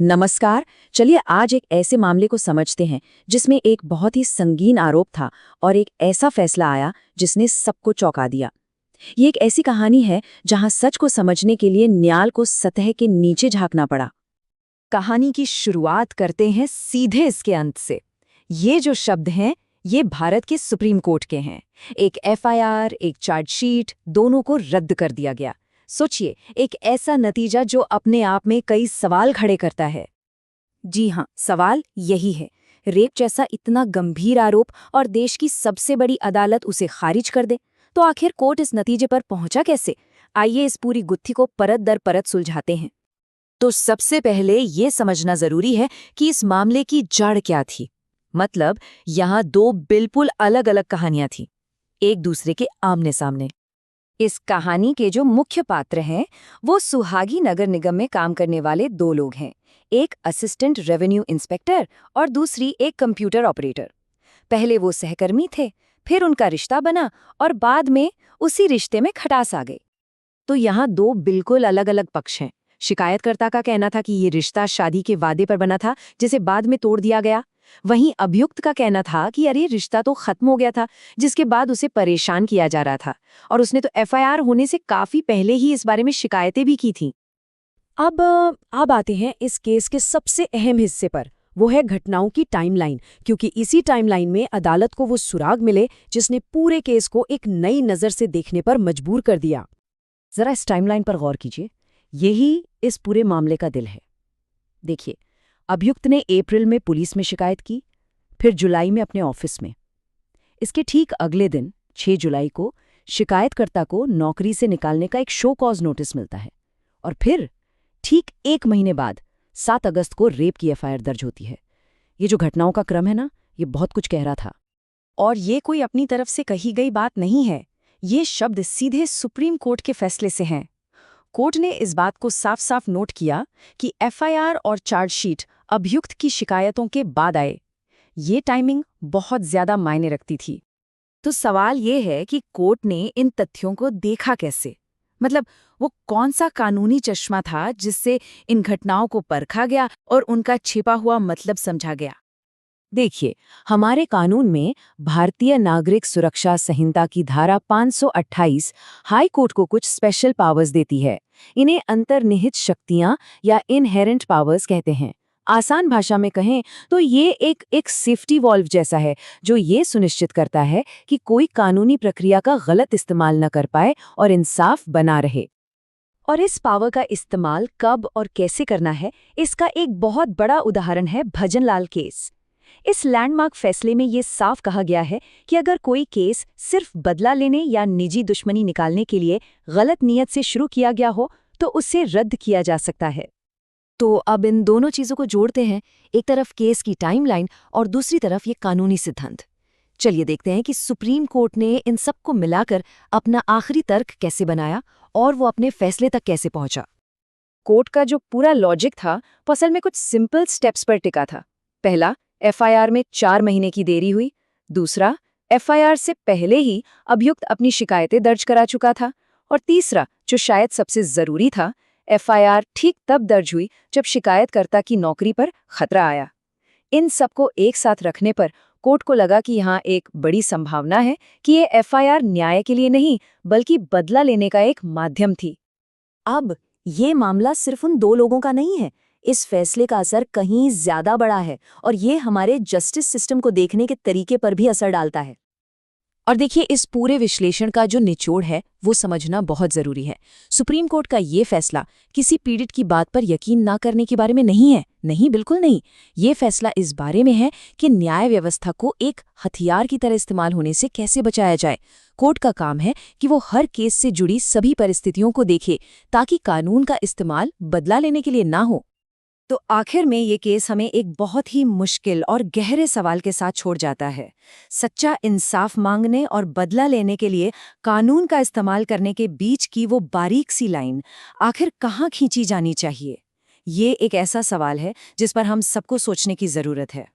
नमस्कार। चलिए आज एक ऐसे मामले को समझते हैं जिसमें एक बहुत ही संगीन आरोप था और एक ऐसा फैसला आया जिसने सबको चौंका दिया। ये एक ऐसी कहानी है जहां सच को समझने के लिए न्याय को सतह के नीचे झांकना पड़ा। कहानी की शुरुआत करते हैं सीधे इसके अंत से। ये जो शब्द हैं, ये भारत के सुप्रीम कोर्ट के हैं। एक एफआईआर, एक चार्जशीट, दोनों को रद्द कर दिया गया। सोचिए, एक ऐसा नतीजा जो अपने आप में कई सवाल खड़े करता है। जी हाँ, सवाल यही है। रेप जैसा इतना गंभीर आरोप और देश की सबसे बड़ी अदालत उसे खारिज कर दे, तो आखिर कोर्ट इस नतीजे पर पहुंचा कैसे? आइए इस पूरी गुत्थी को परत दर परत सुलझाते हैं। तो सबसे पहले ये समझना जरूरी है कि इस मामले की जड़ क्या थी। मतलब यहाँ दो बिल्कुल अलग अलग कहानियां थीं, एक दूसरे के आमने सामने। इस कहानी के जो मुख्य पात्र हैं वो सुहागी नगर निगम में काम करने वाले दो लोग हैं। एक असिस्टेंट रेवेन्यू इंस्पेक्टर और दूसरी एक कंप्यूटर ऑपरेटर। पहले वो सहकर्मी थे, फिर उनका रिश्ता बना और बाद में उसी रिश्ते में खटास आ गई। तो यहाँ दो बिल्कुल अलग अलग पक्ष हैं। शिकायतकर्ता का कहना था कि ये रिश्ता शादी के वादे पर बना था, जिसे बाद में तोड़ दिया गया। वहीं अभियुक्त का कहना था कि अरे रिश्ता तो खत्म हो गया था, जिसके बाद उसे परेशान किया जा रहा था और उसने तो एफआईआर होने से काफी पहले ही इस बारे में शिकायतें भी की थीं। अब आते हैं इस केस के सबसे अहम हिस्से पर। वो है घटनाओं की टाइमलाइन, क्योंकि इसी टाइमलाइन में अदालत को वो सुराग मिले जिसने पूरे केस को एक नई नज़र से देखने पर मजबूर कर दिया। जरा इस टाइमलाइन पर गौर कीजिए, यही इस पूरे मामले का दिल है। देखिए, अभियुक्त ने अप्रैल में पुलिस में शिकायत की, फिर जुलाई में अपने ऑफिस में। इसके ठीक अगले दिन 6 जुलाई को शिकायतकर्ता को नौकरी से निकालने का एक शो कॉज नोटिस मिलता है और फिर ठीक 1 महीने बाद 7 अगस्त को रेप की एफआईआर दर्ज होती है। ये जो घटनाओं का क्रम है ना, ये बहुत कुछ कह रहा था। और ये कोई अपनी तरफ से कही गई बात नहीं है, ये शब्द सीधे सुप्रीम कोर्ट के फैसले से हैं। कोर्ट ने इस बात को साफ साफ नोट किया कि एफआईआर और चार्जशीट अभियुक्त की शिकायतों के बाद आए। ये टाइमिंग बहुत ज्यादा मायने रखती थी। तो सवाल ये है कि कोर्ट ने इन तथ्यों को देखा कैसे? मतलब वो कौन सा कानूनी चश्मा था जिससे इन घटनाओं को परखा गया और उनका छिपा हुआ मतलब समझा गया? देखिए, हमारे कानून में भारतीय नागरिक सुरक्षा संहिता की धारा 528 हाई कोर्ट को कुछ स्पेशल पावर्स देती है। इन्हें अंतर्निहित शक्तियां या इनहेरेंट पावर्स कहते हैं। आसान भाषा में कहें तो ये एक सेफ्टी वॉल्व जैसा है, जो ये सुनिश्चित करता है कि कोई कानूनी प्रक्रिया का गलत इस्तेमाल न कर पाए और इंसाफ बना रहे। और इस पावर का इस्तेमाल कब और कैसे करना है, इसका एक बहुत बड़ा उदाहरण है भजनलाल केस। इस लैंडमार्क फैसले में ये साफ कहा गया है कि अगर कोई केस सिर्फ बदला लेने या निजी दुश्मनी निकालने के लिए गलत नीयत से शुरू किया गया हो, तो उसे रद्द किया जा सकता है। तो अब इन दोनों चीजों को जोड़ते हैं, एक तरफ केस की टाइमलाइन और दूसरी तरफ ये कानूनी सिद्धांत। चलिए देखते हैं कि सुप्रीम कोर्ट ने इन सबको मिलाकर अपना आखिरी तर्क कैसे बनाया और वो अपने फैसले तक कैसे पहुंचा। कोर्ट का जो पूरा लॉजिक था, वो असल में कुछ सिंपल स्टेप्स पर टिका था। पहला, एफआईआर में 4 महीने की देरी हुई। दूसरा, एफआईआर से पहले ही अभियुक्त अपनी शिकायतें दर्ज करा चुका था। और तीसरा, जो शायद सबसे जरूरी था, एफआईआर ठीक तब दर्ज हुई जब शिकायतकर्ता की नौकरी पर खतरा आया। इन सबको एक साथ रखने पर कोर्ट को लगा कि यहाँ एक बड़ी संभावना है कि ये एफआईआर न्याय के लिए नहीं, बल्कि बदला लेने का एक माध्यम थी। अब ये मामला सिर्फ उन दो लोगों का नहीं है। इस फैसले का असर कहीं ज्यादा बड़ा है और ये हमारे जस्टिस सिस्टम को देखने के तरीके पर भी असर डालता है। और देखिए, इस पूरे विश्लेषण का जो निचोड़ है वो समझना बहुत जरूरी है। सुप्रीम कोर्ट का ये फैसला किसी पीड़ित की बात पर यकीन ना करने के बारे में नहीं है। नहीं, बिल्कुल नहीं। ये फैसला इस बारे में है कि न्याय व्यवस्था को एक हथियार की तरह इस्तेमाल होने से कैसे बचाया जाए। कोर्ट का काम है कि वो हर केस से जुड़ी सभी परिस्थितियों को देखे, ताकि कानून का इस्तेमाल बदला लेने के लिए ना हो। तो आखिर में ये केस हमें एक बहुत ही मुश्किल और गहरे सवाल के साथ छोड़ जाता है। सच्चा इंसाफ मांगने और बदला लेने के लिए कानून का इस्तेमाल करने के बीच की वो बारीक सी लाइन आखिर कहाँ खींची जानी चाहिए? ये एक ऐसा सवाल है जिस पर हम सबको सोचने की जरूरत है।